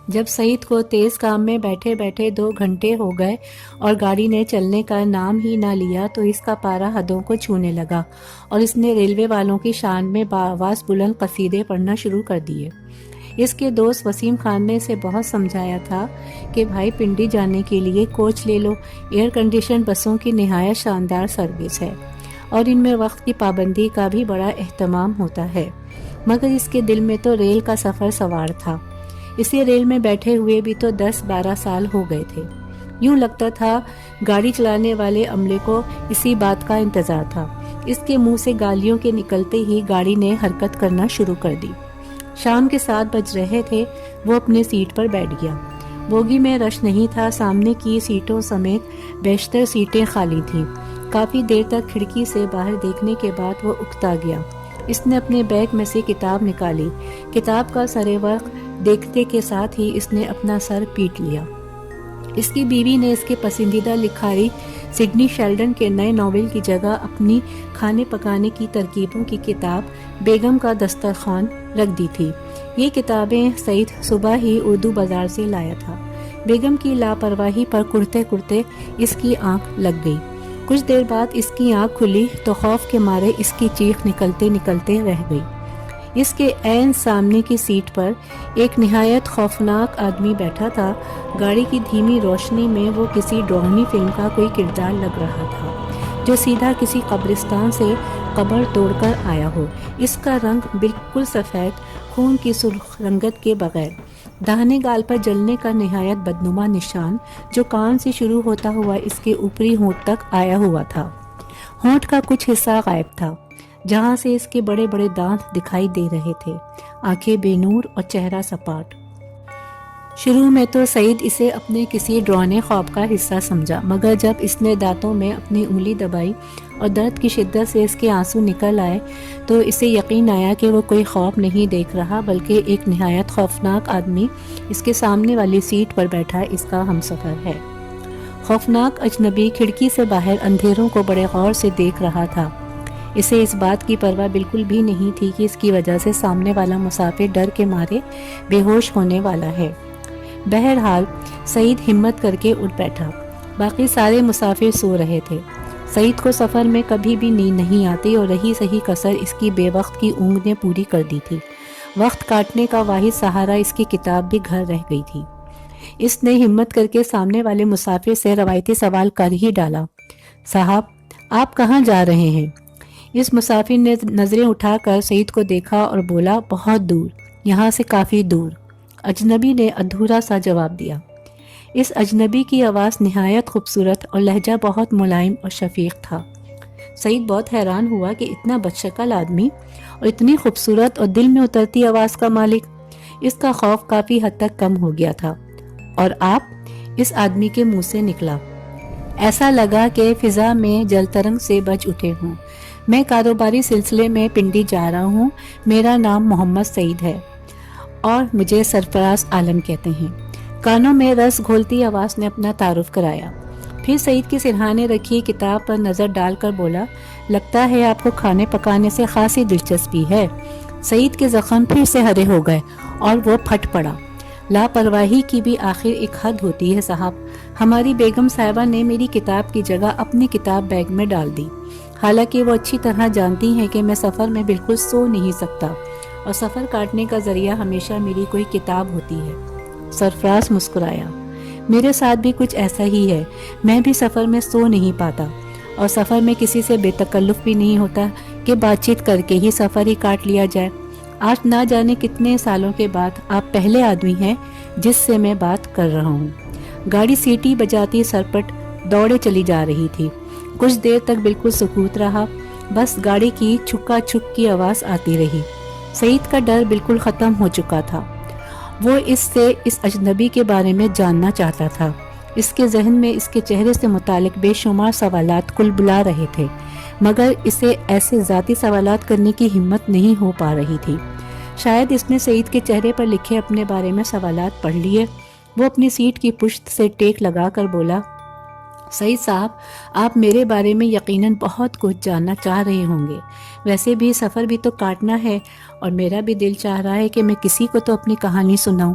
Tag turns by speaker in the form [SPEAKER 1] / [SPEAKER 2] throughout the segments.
[SPEAKER 1] جب سعید کو تیز کام میں بیٹھے بیٹھے 2 گھنٹے ہو گئے اور گاڑی نے چلنے کا نام ہی نہ لیا تو اس کا پارا حدوں کو چھونے لگا اور اس نے ریلوے والوں کی شان میں بآواز بلند قصیدے پڑھنا شروع کر دیے۔ اس کے دوست وسیم خان نے اسے بہت سمجھایا تھا کہ بھائی پنڈی جانے کے لیے کوچ لے لو، ایئر کنڈیشن بسوں کی نہایت شاندار سروس ہے اور ان میں وقت کی پابندی کا بھی بڑا اہتمام ہوتا ہے، مگر اس کے دل میں تو ریل کا سفر سوار تھا۔ اسی ریل میں بیٹھے ہوئے بھی تو 10-12 سال ہو گئے تھے۔ یوں لگتا تھا گاڑی چلانے والے عملے کو اسی بات کا انتظار تھا۔ اس کے منہ سے گالیوں کے نکلتے ہی گاڑی نے حرکت کرنا شروع کر دی۔ شام کے 7 بج رہے تھے، وہ اپنے سیٹ پر بیٹھ گیا۔ بوگی میں رش نہیں تھا، سامنے کی سیٹوں سمیت بیشتر سیٹیں خالی تھیں۔ کافی دیر تک کھڑکی سے باہر دیکھنے کے بعد وہ اکتا گیا۔ اس نے اپنے بیگ میں سے کتاب نکالی۔ کتاب کا سر ورق دیکھتے کے ساتھ ہی اس نے اپنا سر پیٹ لیا۔ اس کی بیوی نے اس کے پسندیدہ لکھاری سڈنی شیلڈن کے نئے ناول کی جگہ اپنی کھانے پکانے کی ترکیبوں کی کتاب بیگم کا دسترخوان رکھ دی تھی۔ یہ کتابیں سعید صبح ہی اردو بازار سے لایا تھا۔ بیگم کی لاپرواہی پر کرتے کرتے اس کی آنکھ لگ گئی۔ کچھ دیر بعد اس کی آنکھ کھلی تو خوف کے مارے اس کی چیخ نکلتے نکلتے رہ گئی۔ اس کے عین سامنے کی سیٹ پر ایک نہایت خوفناک آدمی بیٹھا تھا۔ گاڑی کی دھیمی روشنی میں وہ کسی ڈراؤنی فلم کا کوئی کردار لگ رہا تھا جو سیدھا کسی قبرستان سے قبر توڑ کر آیا ہو۔ اس کا رنگ بالکل سفید، خون کی سرخ رنگت کے بغیر، داہنے گال پر جلنے کا نہایت بدنما نشان جو کان سے شروع ہوتا ہوا اس کے اوپری ہونٹ تک آیا ہوا تھا۔ ہونٹ کا کچھ حصہ غائب تھا جہاں سے اس کے بڑے بڑے دانت دکھائی دے رہے تھے، آنکھیں بے نور اور چہرہ سپاٹ۔ شروع میں تو سعید اسے اپنے کسی ڈرانے خواب کا حصہ سمجھا، مگر جب اس نے دانتوں میں اپنی انگلی دبائی اور درد کی شدت سے اس کے آنسو نکل آئے تو اسے یقین آیا کہ وہ کوئی خواب نہیں دیکھ رہا بلکہ ایک نہایت خوفناک آدمی اس کے سامنے والی سیٹ پر بیٹھا اس کا ہمسفر ہے۔ خوفناک اجنبی کھڑکی سے باہر اندھیروں کو بڑے غور سے دیکھ رہا تھا۔ اسے اس بات کی پرواہ بالکل بھی نہیں تھی کہ اس کی وجہ سے سامنے والا مسافر ڈر کے مارے بے ہوش ہونے والا ہے۔ بہرحال سعید ہمت کر کے اٹھ بیٹھا۔ باقی سارے مسافر سو رہے تھے۔ سعید کو سفر میں کبھی بھی نیند نہیں آتی اور رہی صحیح کسر اس کی بے وقت کی اونگ نے پوری کر دی تھی۔ وقت کاٹنے کا واحد سہارا اس کی کتاب بھی گھر رہ گئی تھی۔ اس نے ہمت کر کے سامنے والے مسافر سے روایتی سوال کر ہی ڈالا، صاحب آپ کہاں جا رہے ہیں؟ اس مسافر نے نظریں اٹھا کر سعید کو دیکھا اور بولا، بہت دور، یہاں سے کافی دور۔ اجنبی نے ادھورا سا جواب دیا۔ اس اجنبی کی آواز نہایت خوبصورت اور لہجہ بہت ملائم اور شفیق تھا۔ سعید بہت حیران ہوا کہ اتنا بدشکل آدمی اور اتنی خوبصورت اور دل میں اترتی آواز کا مالک۔ اس کا خوف کافی حد تک کم ہو گیا تھا۔ اور آپ؟ اس آدمی کے منہ سے نکلا۔ ایسا لگا کہ فضا میں جل ترنگ سے بج اٹھے ہوں۔ میں کاروباری سلسلے میں پنڈی جا رہا ہوں۔ میرا نام محمد سعید ہے اور مجھے سرفراز عالم کہتے ہیں۔ کانوں میں رس گھولتی آواز نے اپنا تعارف کرایا۔ پھر سعید کی سرہانے رکھی کتاب پر نظر ڈال کر بولا، لگتا ہے آپ کو کھانے پکانے سے خاصی دلچسپی ہے۔ سعید کے زخم پھر سے ہرے ہو گئے اور وہ پھٹ پڑا۔ لاپرواہی کی بھی آخر ایک حد ہوتی ہے صاحب۔ ہماری بیگم صاحبہ نے میری کتاب کی جگہ اپنی کتاب بیگ میں ڈال دی، حالانکہ وہ اچھی طرح جانتی ہیں کہ میں سفر میں بالکل سو نہیں سکتا اور سفر کاٹنے کا ذریعہ ہمیشہ میری کوئی کتاب ہوتی ہے۔ سرفراز مسکرایا، میرے ساتھ بھی کچھ ایسا ہی ہے۔ میں بھی سفر میں سو نہیں پاتا اور سفر میں کسی سے بے تکلف بھی نہیں ہوتا کہ بات چیت کر کے ہی سفر ہی کاٹ لیا جائے۔ آج نہ جانے کتنے سالوں کے بعد آپ پہلے آدمی ہیں جس سے میں بات کر رہا ہوں۔ گاڑی سیٹی بجاتی سرپٹ دوڑے چلی جا رہی تھی۔ کچھ دیر تک بالکل سکوت رہا، بس گاڑی کی چھکا چھک کی آواز آتی رہی۔ سعید کا ڈر بالکل ختم ہو چکا تھا۔ وہ اس اجنبی کے بارے میں جاننا چاہتا تھا۔ اس کے ذہن میں اس کے چہرے سے متعلق بے شمار سوالات کل بلا رہے تھے، مگر اسے ایسے ذاتی سوالات کرنے کی ہمت نہیں ہو پا رہی تھی۔ شاید اس نے سعید کے چہرے پر لکھے اپنے بارے میں سوالات پڑھ لیے۔ وہ اپنی سیٹ کی پشت سے ٹیک لگا کر بولا، سعید صاحب آپ میرے بارے میں یقیناً بہت کچھ جاننا چاہ رہے ہوں گے۔ ویسے بھی سفر بھی تو کاٹنا ہے اور میرا بھی دل چاہ رہا ہے کہ میں کسی کو تو اپنی کہانی سناؤں۔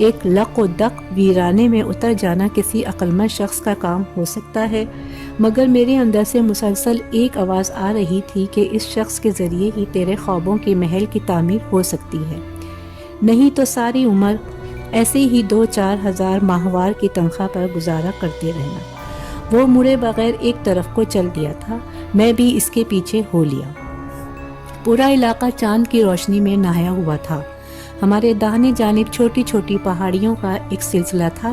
[SPEAKER 1] ایک لق و دق ویرانے میں اتر جانا کسی عقلمند شخص کا کام ہو سکتا ہے، مگر میرے اندر سے مسلسل ایک آواز آ رہی تھی کہ اس شخص کے ذریعے ہی تیرے خوابوں کے محل کی تعمیر ہو سکتی ہے، نہیں تو ساری عمر ایسے ہی 2-4 ہزار ماہوار کی تنخواہ پر گزارا کرتے رہنا۔ وہ مڑے بغیر ایک طرف کو چل دیا تھا، میں بھی اس کے پیچھے ہو لیا۔ پورا علاقہ چاند کی روشنی میں نہایا ہوا تھا۔ ہمارے داہنی جانب چھوٹی چھوٹی پہاڑیوں کا ایک سلسلہ تھا،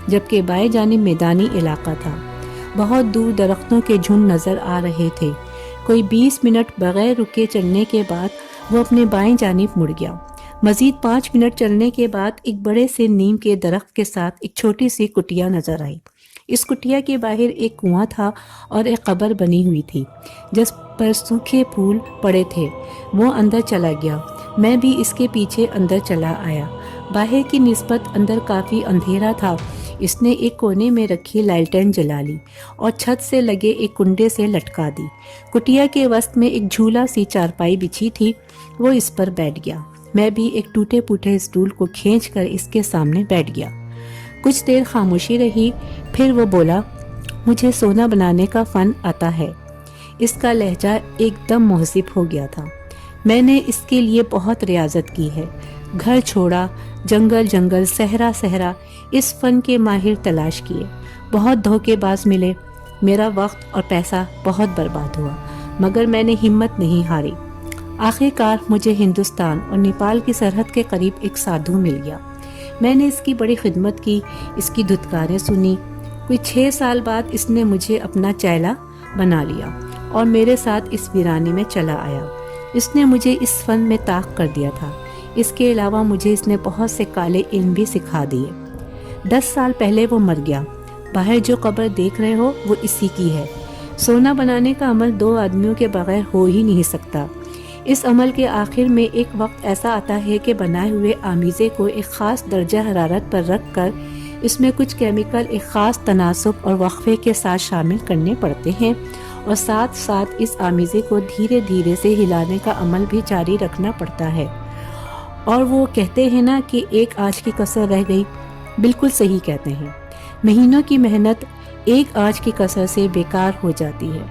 [SPEAKER 1] جبکہ بائیں جانب میدانی علاقہ تھا۔ بہت دور درختوں کے جھنڈ نظر آ رہے تھے۔ کوئی 20 منٹ بغیر رکے چلنے کے بعد وہ اپنے بائیں جانب مڑ گیا۔ مزید 5 منٹ چلنے کے بعد ایک بڑے سے نیم کے درخت کے ساتھ ایک چھوٹی سی کٹیا نظر آئی۔ اس کٹیا کے باہر ایک کنواں تھا اور ایک قبر بنی ہوئی تھی جس پر سوکھے پھول پڑے تھے۔ وہ اندر چلا گیا، میں بھی اس کے پیچھے اندر چلا آیا۔ باہر کی نسبت اندر کافی اندھیرا تھا۔ اس نے ایک کونے میں رکھی لالٹین جلا لی اور چھت سے لگے ایک کنڈے سے لٹکا دی۔ کٹیا کے وسط میں ایک جھولا سی چارپائی بچھی تھی، وہ اس پر بیٹھ گیا۔ میں بھی ایک ٹوٹے پھوٹے اسٹول کو کھینچ کر اس کے سامنے بیٹھ گیا۔ کچھ دیر خاموشی رہی، پھر وہ بولا، مجھے سونا بنانے کا فن آتا ہے۔ اس کا لہجہ ایک دم مہذب ہو گیا تھا۔ میں نے اس کے لیے بہت ریاضت کی ہے، گھر چھوڑا، جنگل جنگل، صحرا صحرا، اس فن کے ماہر تلاش کیے، بہت دھوکے باز ملے، میرا وقت اور پیسہ بہت برباد ہوا، مگر میں نے ہمت نہیں ہاری۔ آخر کار مجھے ہندوستان اور نیپال کی سرحد کے قریب ایک سادھو مل گیا۔ میں نے اس کی بڑی خدمت کی، اس کی دھتکاریں سنی۔ کوئی 6 سال بعد اس نے مجھے اپنا چیلا بنا لیا اور میرے ساتھ اس ویرانے میں چلا آیا۔ اس نے مجھے اس فن میں طاق کر دیا تھا۔ اس کے علاوہ مجھے اس نے بہت سے کالے علم بھی سکھا دیے۔ 10 سال پہلے وہ مر گیا۔ باہر جو قبر دیکھ رہے ہو وہ اسی کی ہے۔ سونا بنانے کا عمل 2 آدمیوں کے بغیر ہو ہی نہیں سکتا۔ اس عمل کے آخر میں ایک وقت ایسا آتا ہے کہ بنائے ہوئے آمیزے کو ایک خاص درجہ حرارت پر رکھ کر اس میں کچھ کیمیکل ایک خاص تناسب اور وقفے کے ساتھ شامل کرنے پڑتے ہیں، اور ساتھ ساتھ اس آمیزے کو دھیرے دھیرے سے ہلانے کا عمل بھی جاری رکھنا پڑتا ہے۔ اور وہ کہتے ہیں نا کہ ایک آنچ کی کسر رہ گئی، بالکل صحیح کہتے ہیں۔ مہینوں کی محنت ایک آنچ کی کسر سے بیکار ہو جاتی ہے۔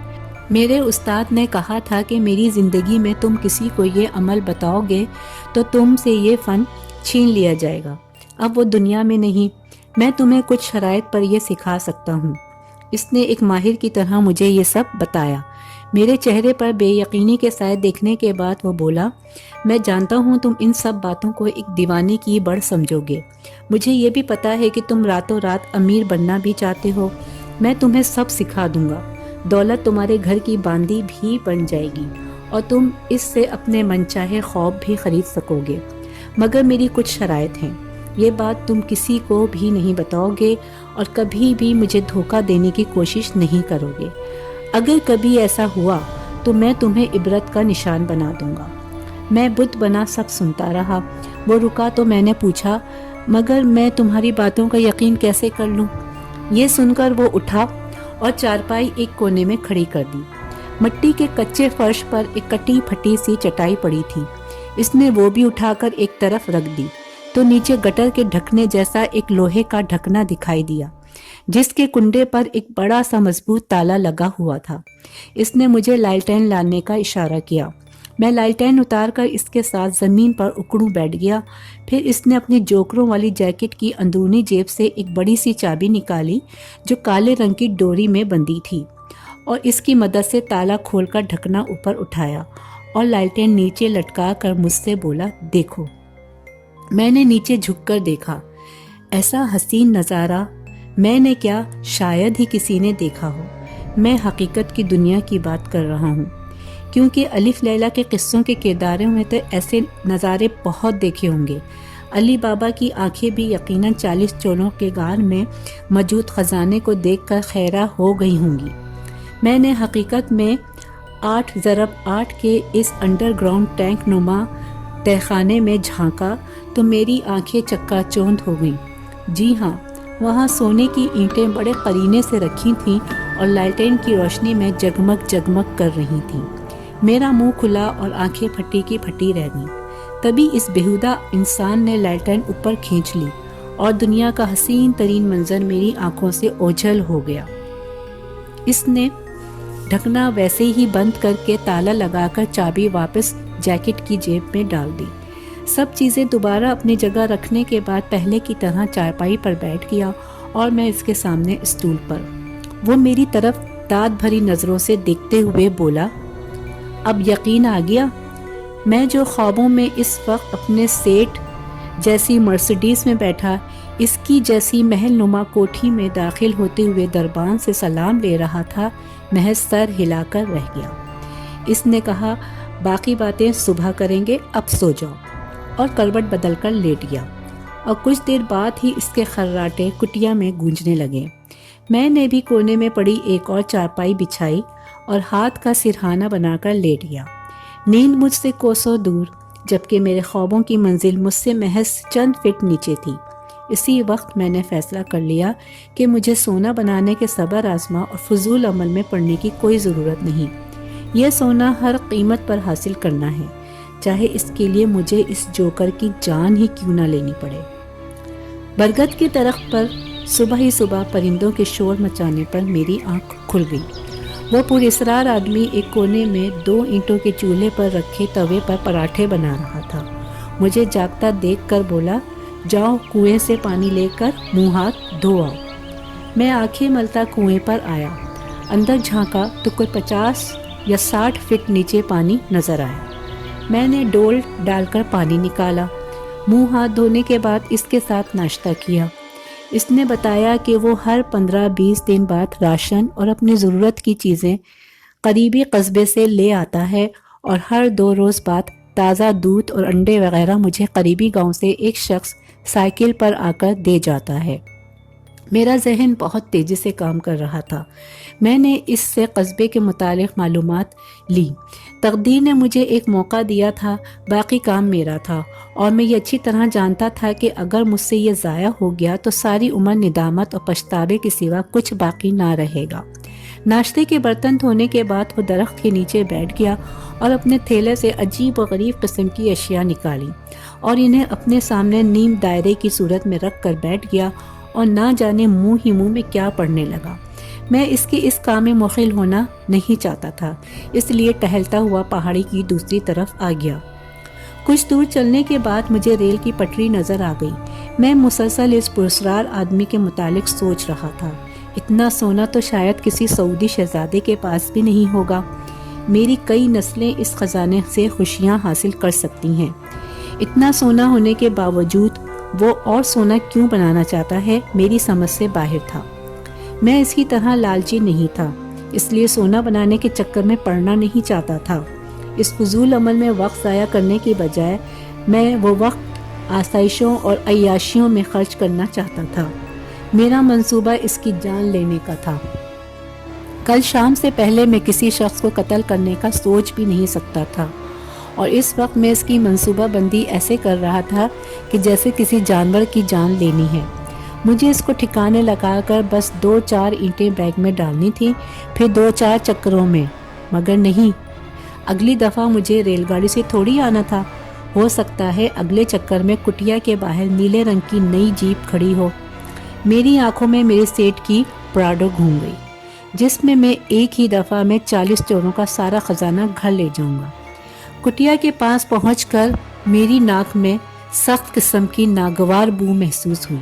[SPEAKER 1] میرے استاد نے کہا تھا کہ میری زندگی میں تم کسی کو یہ عمل بتاؤ گے تو تم سے یہ فن چھین لیا جائے گا۔ اب وہ دنیا میں نہیں، میں تمہیں کچھ شرائط پر یہ سکھا سکتا ہوں۔ اس نے ایک ماہر کی طرح مجھے یہ سب بتایا۔ میرے چہرے پر بے یقینی کے سائے دیکھنے کے بعد وہ بولا، میں جانتا ہوں تم ان سب باتوں کو ایک دیوانے کی بڑھ سمجھو گے۔ مجھے یہ بھی پتا ہے کہ تم راتوں رات امیر بننا بھی چاہتے ہو۔ میں تمہیں سب سکھا دوں گا۔ دولت تمہارے گھر کی باندی بھی بن جائے گی اور تم اس سے اپنے منچاہے خواب بھی خرید سکو گے، مگر میری کچھ شرائط ہیں۔ یہ بات تم کسی کو بھی نہیں بتاؤ گے اور کبھی بھی مجھے دھوکہ دینے کی کوشش نہیں کرو گے۔ اگر کبھی ایسا ہوا تو میں تمہیں عبرت کا نشان بنا دوں گا۔ میں بت بنا سب سنتا رہا۔ وہ رکا تو میں نے پوچھا، مگر میں تمہاری باتوں کا یقین کیسے کر لوں؟ یہ سن کر وہ اٹھا اور چارپائی ایک کونے میں کھڑی کر دی۔ مٹی کے کچے فرش پر ایک کٹی پھٹی سی چٹائی پڑی تھی۔ اس نے وہ بھی اٹھا کر ایک طرف رکھ دی تو نیچے گٹر کے ڈھکنے جیسا ایک لوہے کا ڈھکنا دکھائی دیا، جس کے کنڈے پر ایک بڑا سا مضبوط تالا لگا ہوا تھا۔ اس نے مجھے لالٹین لانے کا اشارہ کیا۔ میں لالٹین اتار کر اس کے ساتھ زمین پر اکڑوں بیٹھ گیا۔ پھر اس نے اپنی جوکروں والی جیکٹ کی اندرونی جیب سے ایک بڑی سی چابی نکالی جو کالے رنگ کی ڈوری میں بندھی تھی، اور اس کی مدد سے تالا کھول کر ڈھکنا اوپر اٹھایا اور لالٹین نیچے لٹکا کر مجھ سے بولا، دیکھو۔ میں نے نیچے جھک کر دیکھا۔ ایسا حسین نظارہ میں نے کیا، شاید ہی کسی نے دیکھا ہو۔ میں حقیقت کی دنیا کی بات کر رہا ہوں، کیونکہ الف لیلا کے قصوں کے کرداروں میں تو ایسے نظارے بہت دیکھے ہوں گے۔ علی بابا کی آنکھیں بھی یقیناً 40 چولوں کے غار میں موجود خزانے کو دیکھ کر خیرہ ہو گئی ہوں گی۔ میں نے حقیقت میں 8x8 کے اس انڈر گراؤنڈ ٹینک نما تہخانے میں جھانکا تو میری آنکھیں چکا چوند ہو گئیں۔ جی ہاں، وہاں سونے کی اینٹیں بڑے قرینے سے رکھی تھیں اور لالٹین کی روشنی میں جگمگ جگمگ کر رہی تھیں۔ میرا منہ کھلا اور آنکھیں پھٹی کی پھٹی رہ گئیں۔ تبھی اس بےہودہ انسان نے لالٹین اوپر کھینچ لی اور دنیا کا حسین ترین منظر میری آنکھوں سے اوجھل ہو گیا۔ اس نے ڈھکنا ویسے ہی بند کر کے تالا لگا کر چابی واپس جیکٹ کی جیب میں ڈال دی۔ سب چیزیں دوبارہ اپنی جگہ رکھنے کے بعد پہلے کی طرح چارپائی پر بیٹھ گیا اور میں اس کے سامنے اسٹول پر۔ وہ میری طرف داد بھری نظروں سے دیکھتے ہوئے بولا، اب یقین آ گیا؟ میں جو خوابوں میں اس وقت اپنے سیٹ جیسی مرسیڈیز میں بیٹھا اس کی جیسی محل نما کوٹھی میں داخل ہوتے ہوئے دربان سے سلام لے رہا تھا، محض سر ہلا کر رہ گیا۔ اس نے کہا، باقی باتیں صبح کریں گے، اب سو جاؤ، اور کروٹ بدل کر لیٹ گیا۔ اور کچھ دیر بعد ہی اس کے خراٹے کٹیا میں گونجنے لگے۔ میں نے بھی کونے میں پڑی ایک اور چارپائی بچھائی اور ہاتھ کا سرہانہ بنا کر لیٹ گیا۔ نیند مجھ سے کوسوں دور، جبکہ میرے خوابوں کی منزل مجھ سے محض چند فٹ نیچے تھی۔ اسی وقت میں نے فیصلہ کر لیا کہ مجھے سونا بنانے کے صبر آزما اور فضول عمل میں پڑنے کی کوئی ضرورت نہیں۔ یہ سونا ہر قیمت پر حاصل کرنا ہے، چاہے اس کے لیے مجھے اس جوکر کی جان ہی کیوں نہ لینی پڑے۔ برگد کے درخت پر صبح ہی صبح پرندوں کے شور مچانے پر میری آنکھ کھل گئی۔ وہ پراسرار آدمی ایک کونے میں 2 اینٹوں کے چولہے پر رکھے توے پر پراٹھے بنا رہا تھا۔ مجھے جاگتا دیکھ کر بولا، جاؤ کنویں سے پانی لے کر منہ ہاتھ دھو آؤ۔ میں آنکھیں ملتا کنویں پر آیا، اندر جھانکا تو کوئی 50 یا 60 فٹ نیچے پانی نظر آیا۔ میں نے ڈول ڈال کر پانی نکالا، منہ ہاتھ دھونے کے بعد اس کے ساتھ ناشتہ کیا۔ اس نے بتایا کہ وہ ہر 15-20 دن بعد راشن اور اپنی ضرورت کی چیزیں قریبی قصبے سے لے آتا ہے، اور ہر 2 روز بعد تازہ دودھ اور انڈے وغیرہ مجھے قریبی گاؤں سے ایک شخص سائیکل پر آ کر دے جاتا ہے۔ میرا ذہن بہت تیزی سے کام کر رہا تھا۔ میں نے اس سے قصبے کے متعلق معلومات لی۔ تقدیر نے مجھے ایک موقع دیا تھا، باقی کام میرا تھا، اور میں یہ اچھی طرح جانتا تھا کہ اگر مجھ سے یہ ضائع ہو گیا تو ساری عمر ندامت اور پچھتاوے کے سوا کچھ باقی نہ رہے گا۔ ناشتے کے برتن دھونے کے بعد وہ درخت کے نیچے بیٹھ گیا اور اپنے تھیلے سے عجیب و غریب قسم کی اشیاء نکالی اور انہیں اپنے سامنے نیم دائرے کی صورت میں رکھ کر بیٹھ گیا، اور نہ جانے منہ ہی منہ میں کیا پڑھنے لگا۔ میں اس کام میں مخل ہونا نہیں چاہتا تھا، اس لیے ٹہلتا ہوا پہاڑی کی دوسری طرف آ گیا۔ کچھ دور چلنے کے بعد مجھے ریل کی پٹری نظر آ گئی۔ میں مسلسل اس پراسرار آدمی کے متعلق سوچ رہا تھا، اتنا سونا تو شاید کسی سعودی شہزادے کے پاس بھی نہیں ہوگا۔ میری کئی نسلیں اس خزانے سے خوشیاں حاصل کر سکتی ہیں۔ اتنا سونا ہونے کے باوجود وہ اور سونا کیوں بنانا چاہتا ہے، میری سمجھ سے باہر تھا۔ میں اس کی طرح لالچی نہیں تھا، اس لیے سونا بنانے کے چکر میں پڑنا نہیں چاہتا تھا۔ اس فضول عمل میں وقت ضائع کرنے کی بجائے میں وہ وقت آسائشوں اور عیاشیوں میں خرچ کرنا چاہتا تھا۔ میرا منصوبہ اس کی جان لینے کا تھا۔ کل شام سے پہلے میں کسی شخص کو قتل کرنے کا سوچ بھی نہیں سکتا تھا، اور اس وقت میں اس کی منصوبہ بندی ایسے کر رہا تھا کہ جیسے کسی جانور کی جان لینی ہے۔ مجھے اس کو ٹھکانے لگا کر بس 2-4 اینٹیں بیگ میں ڈالنی تھی، پھر 2-4 چکروں میں، مگر نہیں، اگلی دفعہ مجھے ریل گاڑی سے تھوڑی آنا تھا۔ ہو سکتا ہے اگلے چکر میں کٹیا کے باہر نیلے رنگ کی نئی جیپ کھڑی ہو۔ میری آنکھوں میں میرے سیٹ کی پراڈو گھوم گئی، جس میں ایک ہی دفعہ میں 40 چوروں کا سارا خزانہ گھر لے جاؤں گا۔ کٹیا کے پاس پہنچ کر میری ناک میں سخت قسم کی ناگوار بو محسوس ہوئی۔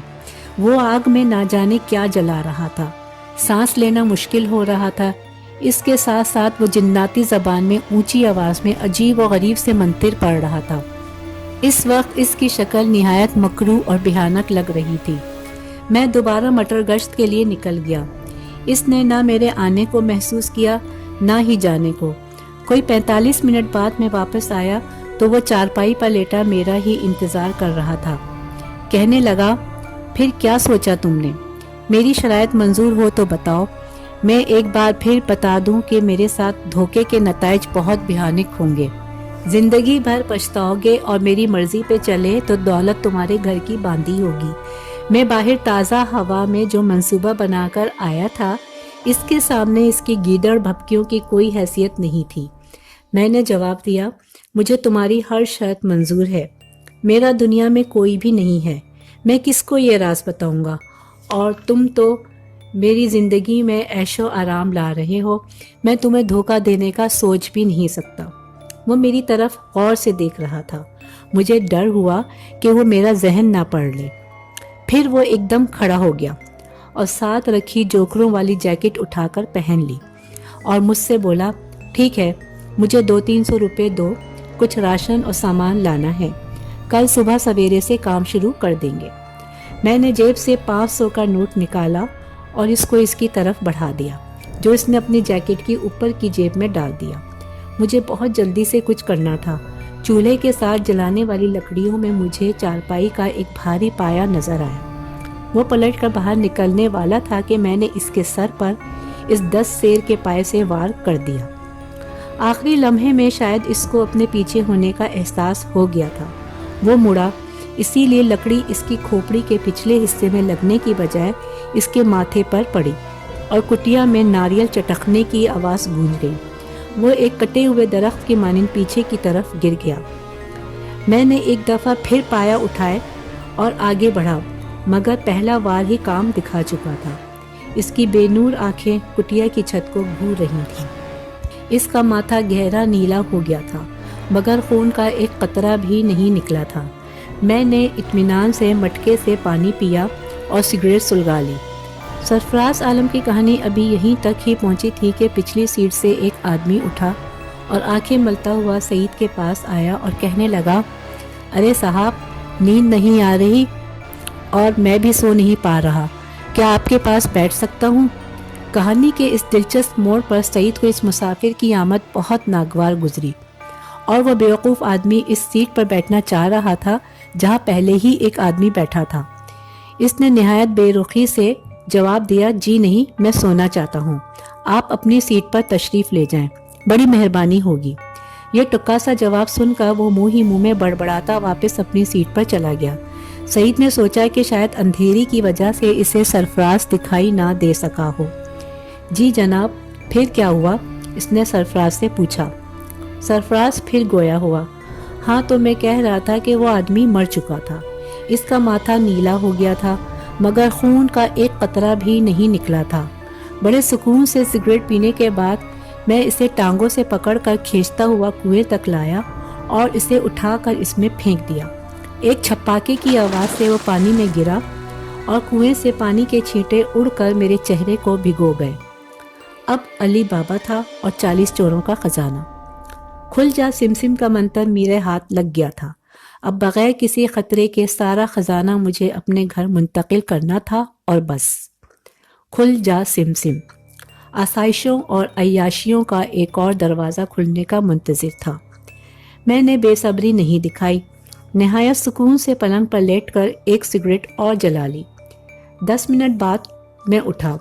[SPEAKER 1] وہ آگ میں نہ جانے کیا جلا رہا تھا، سانس لینا مشکل ہو رہا تھا۔ اس کے ساتھ ساتھ وہ جناتی زبان میں اونچی آواز میں عجیب و غریب سے منتر پڑھ رہا تھا۔ اس وقت اس کی شکل نہایت مکروہ اور بھیانک لگ رہی تھی۔ میں دوبارہ مٹر گشت کے لیے نکل گیا۔ اس نے نہ میرے آنے کو محسوس کیا، نہ ہی جانے کو۔ کوئی 45 منٹ بعد میں واپس آیا تو وہ چارپائی پر لیٹا میرا ہی انتظار کر رہا تھا۔ کہنے لگا، پھر کیا سوچا تم نے؟ میری شرائط منظور ہو تو بتاؤ۔ میں ایک بار پھر بتا دوں کہ میرے ساتھ دھوکے کے نتائج بہت بھیانک ہوں گے۔ زندگی بھر پچھتاؤ گے، اور میری مرضی پہ چلے تو دولت تمہارے گھر کی باندھی ہوگی۔ میں باہر تازہ ہوا میں جو منصوبہ بنا کر آیا تھا، اس کے سامنے اس کی گیدڑ بھپکیوں کی کوئی حیثیت نہیں تھی۔ میں نے جواب دیا، مجھے تمہاری ہر شرط منظور ہے۔ میرا دنیا میں کوئی بھی نہیں ہے۔ میں کس کو یہ راز بتاؤں گا؟ اور تم تو میری زندگی میں عیش و آرام لا رہے ہو، میں تمہیں دھوکہ دینے کا سوچ بھی نہیں سکتا۔ وہ میری طرف غور سے دیکھ رہا تھا۔ مجھے ڈر ہوا کہ وہ میرا ذہن نہ پڑھ لے۔ پھر وہ ایک دم کھڑا ہو گیا اور ساتھ رکھی جوکروں والی جیکٹ اٹھا کر پہن لی اور مجھ سے بولا، ٹھیک ہے، مجھے 200-300 روپے دو، کچھ راشن اور سامان لانا ہے، کل صبح سویرے سے کام شروع کر دیں گے۔ میں نے جیب سے 500 کا نوٹ نکالا اور اس کو اس کی طرف بڑھا دیا، جو اس نے اپنی جیکٹ کی اوپر کی جیب میں ڈال دیا۔ مجھے بہت جلدی سے کچھ کرنا تھا۔ چولہے کے ساتھ جلانے والی لکڑیوں میں مجھے چارپائی کا ایک بھاری پایا نظر آیا۔ وہ پلٹ کر باہر نکلنے والا تھا کہ میں نے اس کے سر پر اس 10 سیر کے پائے سے وار کر دیا۔ آخری لمحے میں شاید اس کو اپنے پیچھے ہونے کا احساس ہو گیا تھا۔ وہ مڑا، اسی لیے لکڑی اس کی کھوپڑی کے پچھلے حصے میں لگنے کی بجائے اس کے ماتھے پر پڑی اور کٹیا میں ناریل چٹکنے کی آواز گونج گئی۔ وہ ایک کٹے ہوئے درخت کی مانند پیچھے کی طرف گر گیا۔ میں نے ایک دفعہ پھر پایا اٹھائے اور آگے بڑھا، مگر پہلا وار ہی کام دکھا چکا تھا۔ اس کی بے نور آنکھیں کٹیا کی چھت کو گھور رہی تھیں۔ اس کا ماتھا گہرا نیلا ہو گیا تھا، مگر خون کا ایک قطرہ بھی نہیں نکلا تھا۔ میں نے اطمینان سے مٹکے سے پانی پیا اور سگریٹ سلگا لی۔ سرفراز عالم کی کہانی ابھی یہیں تک ہی پہنچی تھی کہ پچھلی سیٹ سے ایک آدمی اٹھا اور آنکھیں ملتا ہوا سعید کے پاس آیا اور کہنے لگا، ارے صاحب، نیند نہیں آ رہی اور میں بھی سو نہیں پا رہا، کیا آپ کے پاس بیٹھ سکتا ہوں؟ کہانی کے اس دلچسپ موڑ پر سعید کو اس مسافر کی آمد بہت ناگوار گزری، اور وہ بیوقوف آدمی اس سیٹ پر بیٹھنا چاہ رہا تھا جہاں پہلے ہی ایک آدمی بیٹھا تھا۔ اس نے نہایت بے رخی سے جواب دیا، جی نہیں، میں سونا چاہتا ہوں، آپ اپنی سیٹ پر تشریف لے جائیں، بڑی مہربانی ہوگی۔ یہ ٹکا سا جواب سن کر وہ منہ ہی منہ میں بڑبڑاتا واپس اپنی سیٹ پر چلا گیا۔ سعید نے سوچا کہ شاید اندھیری کی وجہ سے اسے سرفراز دکھائی نہ دے سکا ہو۔ جی جناب، پھر کیا ہوا؟ اس نے سرفراز سے پوچھا۔ سرفراز پھر گویا ہوا، ہاں تو میں کہہ رہا تھا کہ وہ آدمی مر چکا تھا۔ اس کا ماتھا نیلا ہو گیا تھا، مگر خون کا ایک قطرہ بھی نہیں نکلا تھا۔ بڑے سکون سے سگریٹ پینے کے بعد میں اسے ٹانگوں سے پکڑ کر کھینچتا ہوا کنویں تک لایا اور اسے اٹھا کر اس میں پھینک دیا۔ ایک چھپاکے کی آواز سے وہ پانی میں گرا اور کنویں سے پانی کے چھینٹے اڑ کر میرے چہرے کو بھگو گئے۔ اب علی بابا تھا اور 40 چوروں کا خزانہ۔ کھل جا سمسم کا منتر میرے ہاتھ لگ گیا تھا۔ اب بغیر کسی خطرے کے سارا خزانہ مجھے اپنے گھر منتقل کرنا تھا اور بس۔ کھل جا سمسم۔ آسائشوں اور عیاشیوں کا ایک اور دروازہ کھلنے کا منتظر تھا۔ میں نے بے صبری نہیں دکھائی، نہایت سکون سے پلنگ پر لیٹ کر ایک سگریٹ اور جلا لی۔ 10 منٹ بعد میں اٹھا،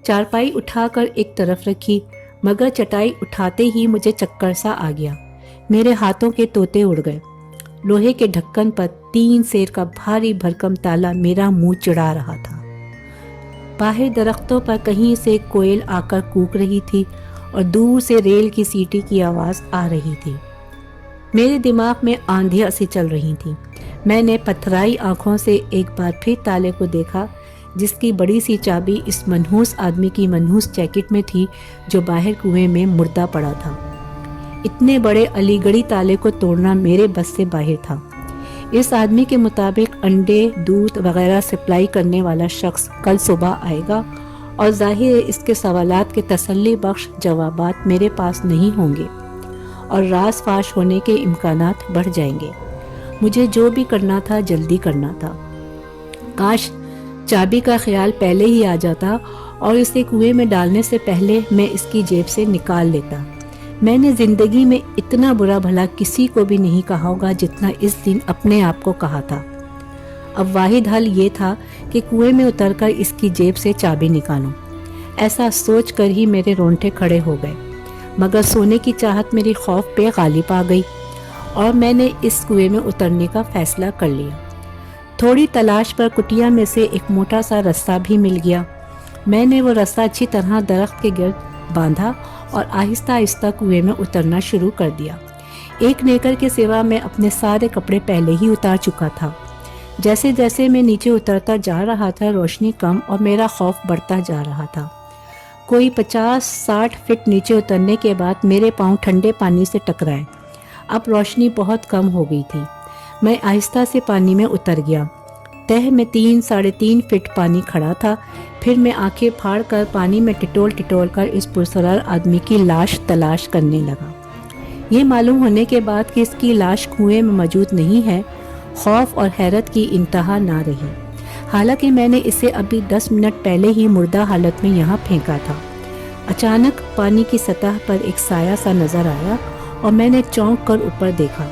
[SPEAKER 1] چارپائی اٹھا کر ایک طرف رکھی، مگر چٹائی اٹھاتے ہی مجھے چکر سا آ گیا۔ میرے ہاتھوں کے طوطے اڑ گئے۔ لوہے کے ڈھکن پر 3 سیر کا بھاری بھرکم تالا میرا منہ چڑھا رہا تھا۔ باہر درختوں پر کہیں سے کوئل آ کر کوک رہی تھی اور دور سے ریل کی سیٹی کی آواز آ رہی تھی۔ میرے دماغ میں آندھیاں سی چل رہی تھی۔ میں نے پتھرائی آنکھوں سے ایک بار پھر تالے کو دیکھا، جس کی بڑی سی چابی اس منحوس آدمی کی منحوس جیکٹ میں تھی جو باہر کنویں میں مردہ پڑا تھا۔ اتنے بڑے علی گڑھی تالے کو توڑنا میرے بس سے باہر تھا۔ اس آدمی کے مطابق انڈے، دودھ وغیرہ سپلائی کرنے والا شخص کل صبح آئے گا اور ظاہر ہے اس کے سوالات کے تسلی بخش جوابات میرے پاس نہیں ہوں گے اور راز فاش ہونے کے امکانات بڑھ جائیں گے۔ مجھے جو بھی کرنا تھا جلدی کرنا تھا۔ کاش چابی کا خیال پہلے ہی آ جاتا اور اسے کنویں میں ڈالنے سے پہلے میں اس کی جیب سے نکال لیتا۔ میں نے زندگی میں اتنا برا بھلا کسی کو بھی نہیں کہا ہوگا جتنا اس دن اپنے آپ کو کہا تھا۔ اب واحد حل یہ تھا کہ کنویں میں اتر کر اس کی جیب سے چابی نکالوں۔ ایسا سوچ کر ہی میرے رونٹے کھڑے ہو گئے، مگر سونے کی چاہت میری خوف پہ غالب آ گئی اور میں نے اس کنویں میں اترنے کا فیصلہ کر لیا۔ تھوڑی تلاش پر کٹیا میں سے ایک موٹا سا رسہ بھی مل گیا۔ میں نے وہ رسہ اچھی طرح درخت کے گرد باندھا اور آہستہ آہستہ کنویں میں اترنا شروع کر دیا۔ ایک نیکر کے سوا میں اپنے سارے کپڑے پہلے ہی اتار چکا تھا۔ جیسے جیسے میں نیچے اترتا جا رہا تھا روشنی کم اور میرا خوف بڑھتا جا رہا تھا۔ کوئی 50-60 فٹ نیچے اترنے کے بعد میرے پاؤں ٹھنڈے پانی سے ٹکرائے۔ اب روشنی بہت کم ہو گئی تھی۔ میں آہستہ سے پانی میں اتر گیا۔ تہہ میں 3-3.5 فٹ پانی کھڑا تھا۔ پھر میں آنکھیں پھاڑ کر پانی میں ٹٹول ٹٹول کر اس پرسرار آدمی کی لاش تلاش کرنے لگا۔ یہ معلوم ہونے کے بعد کہ اس کی لاش کنویں میں موجود نہیں ہے، خوف اور حیرت کی انتہا نہ رہی، حالانکہ میں نے اسے ابھی 10 منٹ پہلے ہی مردہ حالت میں یہاں پھینکا تھا۔ اچانک پانی کی سطح پر ایک سایہ سا نظر آیا اور میں نے چونک کر اوپر دیکھا۔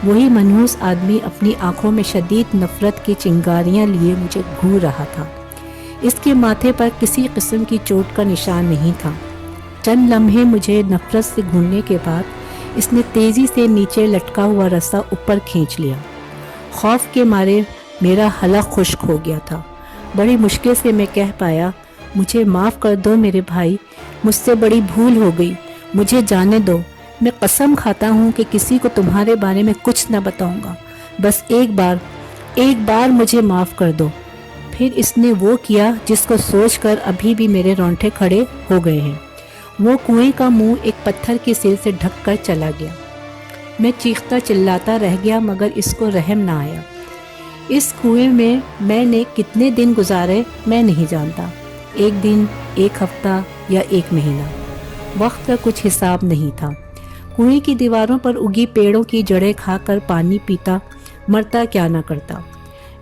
[SPEAKER 1] وہی منحوس آدمی اپنی آنکھوں میں شدید نفرت کی چنگاریاں لیے مجھے گھور رہا تھا۔ اس کے ماتھے پر کسی قسم کی چوٹ کا نشان نہیں تھا۔ چند لمحے مجھے نفرت سے گھورنے کے بعد اس نے تیزی سے نیچے لٹکا ہوا رسا اوپر کھینچ لیا۔ خوف کے مارے میرا حلق خشک ہو گیا تھا۔ بڑی مشکل سے میں کہہ پایا، مجھے معاف کر دو میرے بھائی، مجھ سے بڑی بھول ہو گئی، مجھے جانے دو، میں قسم کھاتا ہوں کہ کسی کو تمہارے بارے میں کچھ نہ بتاؤں گا، بس ایک بار مجھے معاف کر دو۔ پھر اس نے وہ کیا جس کو سوچ کر ابھی بھی میرے رونٹے کھڑے ہو گئے ہیں۔ وہ کنویں کا منہ ایک پتھر کی سیل سے ڈھک کر چلا گیا۔ میں چیختا چلاتا رہ گیا مگر اس کو رحم نہ آیا۔ اس کنویں میں نے کتنے دن گزارے میں نہیں جانتا، 1 دن، 1 ہفتہ یا 1 مہینہ، وقت کا کچھ حساب نہیں تھا۔ کنویں کی دیواروں پر اگی پیڑوں کی جڑیں کھا کر پانی پیتا، مرتا کیا نہ کرتا۔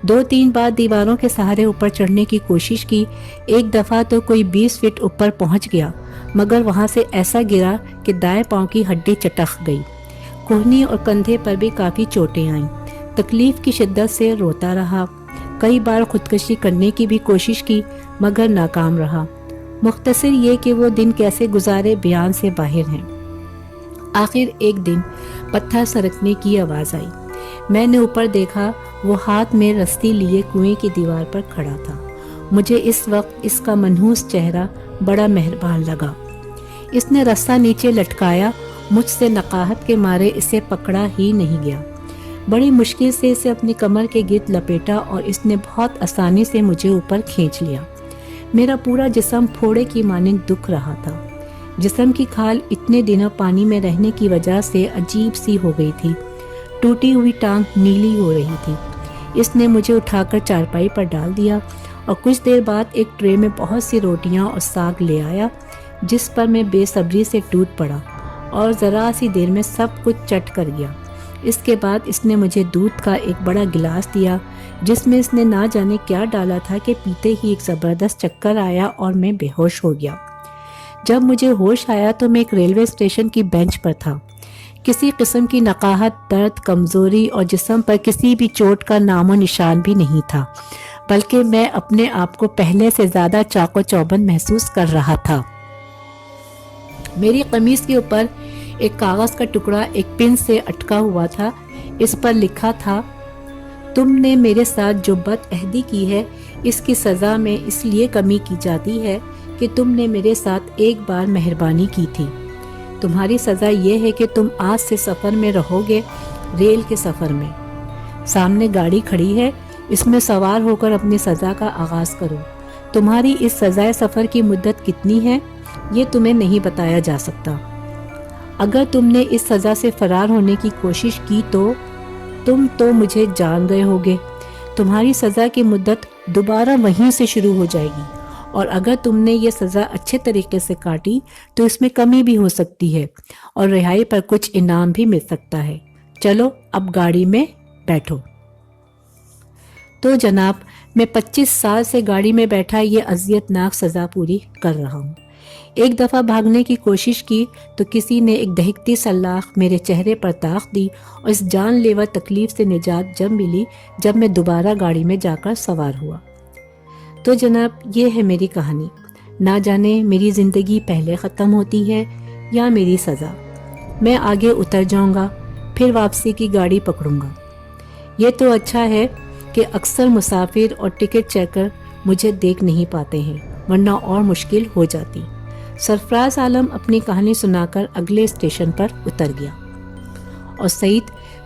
[SPEAKER 1] 2-3 بار دیواروں کے سہارے اوپر چڑھنے کی کوشش کی، ایک دفعہ تو کوئی 20 فٹ اوپر پہنچ گیا مگر وہاں سے ایسا گرا کہ دائیں پاؤں کی ہڈی چٹک گئی۔ کوہنی اور کندھے پر بھی کافی چوٹیں آئیں۔ تکلیف کی شدت سے روتا رہا۔ کئی بار خودکشی کرنے کی بھی کوشش کی مگر ناکام رہا۔ مختصر یہ کہ وہ دن کیسے گزارے بیان سے باہر ہیں۔ آخر ایک دن پتھر سرکنے کی آواز آئی۔ میں نے اوپر دیکھا، وہ ہاتھ میں رسی لیے کنویں کی دیوار پر کھڑا تھا۔ مجھے اس وقت اس کا منحوس چہرہ بڑا مہربان لگا۔ اس نے رسا نیچے لٹکایا، مجھ سے نقاہت کے مارے اسے پکڑا ہی نہیں گیا۔ بڑی مشکل سے اسے اپنی کمر کے گرد لپیٹا اور اس نے بہت آسانی سے مجھے اوپر کھینچ لیا۔ میرا پورا جسم پھوڑے کی مانند دکھ رہا تھا۔ جسم کی کھال اتنے دنوں پانی میں رہنے کی وجہ سے عجیب سی ہو گئی تھی، ٹوٹی ہوئی ٹانگ نیلی ہو رہی تھی۔ اس نے مجھے اٹھا کر چارپائی پر ڈال دیا اور کچھ دیر بعد ایک ٹرے میں بہت سی روٹیاں اور ساگ لے آیا، جس پر میں بے صبری سے ٹوٹ پڑا اور ذرا سی دیر میں سب کچھ چٹ کر گیا۔ اس کے بعد اس نے مجھے دودھ کا ایک بڑا گلاس دیا جس میں اس نے نہ جانے کیا ڈالا تھا کہ پیتے ہی ایک زبردست چکر آیا اور میں بے ہوش ہو گیا۔ جب مجھے ہوش آیا تو میں ایک ریلوے اسٹیشن کی بینچ پر تھا۔ کسی قسم کی نقاہت، درد، کمزوری اور جسم پر کسی بھی چوٹ کا نام و نشان بھی نہیں تھا، بلکہ میں اپنے آپ کو پہلے سے زیادہ چاق و چوبند محسوس کر رہا تھا۔ میری قمیص کے اوپر ایک کاغذ کا ٹکڑا ایک پن سے اٹکا ہوا تھا۔ اس پر لکھا تھا، تم نے میرے ساتھ جو بد عہدی کی ہے اس کی سزا میں اس لیے کمی کی جاتی ہے کہ تم نے میرے ساتھ ایک بار مہربانی کی تھی۔ تمہاری سزا یہ ہے کہ تم آج سے سفر میں رہو گے، ریل کے سفر میں۔ سامنے گاڑی کھڑی ہے، اس میں سوار ہو کر اپنی سزا کا آغاز کرو۔ تمہاری اس سزائے سفر کی مدت کتنی ہے یہ تمہیں نہیں بتایا جا سکتا۔ اگر تم نے اس سزا سے فرار ہونے کی کوشش کی تو تم تو مجھے جان گئے ہوگے۔ تمہاری سزا کی مدت دوبارہ وہیں سے شروع ہو جائے گی، اور اگر تم نے یہ سزا اچھے طریقے سے کاٹی تو اس میں کمی بھی ہو سکتی ہے اور رہائی پر کچھ انعام بھی مل سکتا ہے۔ چلو اب گاڑی میں بیٹھو۔ تو جناب، میں 25 سال سے گاڑی میں بیٹھا یہ اذیت ناک سزا پوری کر رہا ہوں۔ ایک دفعہ بھاگنے کی کوشش کی تو کسی نے ایک دہکتی سلاخ میرے چہرے پر داغ دی اور اس جان لیوا تکلیف سے نجات جب ملی جب میں دوبارہ گاڑی میں جا کر سوار ہوا۔ تو جناب، یہ ہے میری کہانی۔ نہ جانے میری زندگی پہلے ختم ہوتی ہے یا میری سزا۔ میں آگے اتر جاؤں گا، پھر واپسی کی گاڑی پکڑوں گا۔ یہ تو اچھا ہے کہ اکثر مسافر اور ٹکٹ چیکر مجھے دیکھ نہیں پاتے ہیں، ورنہ اور مشکل ہو جاتی۔ سرفراز عالم اپنی کہانی سنا کر اگلے اسٹیشن پر اتر گیا اور سعید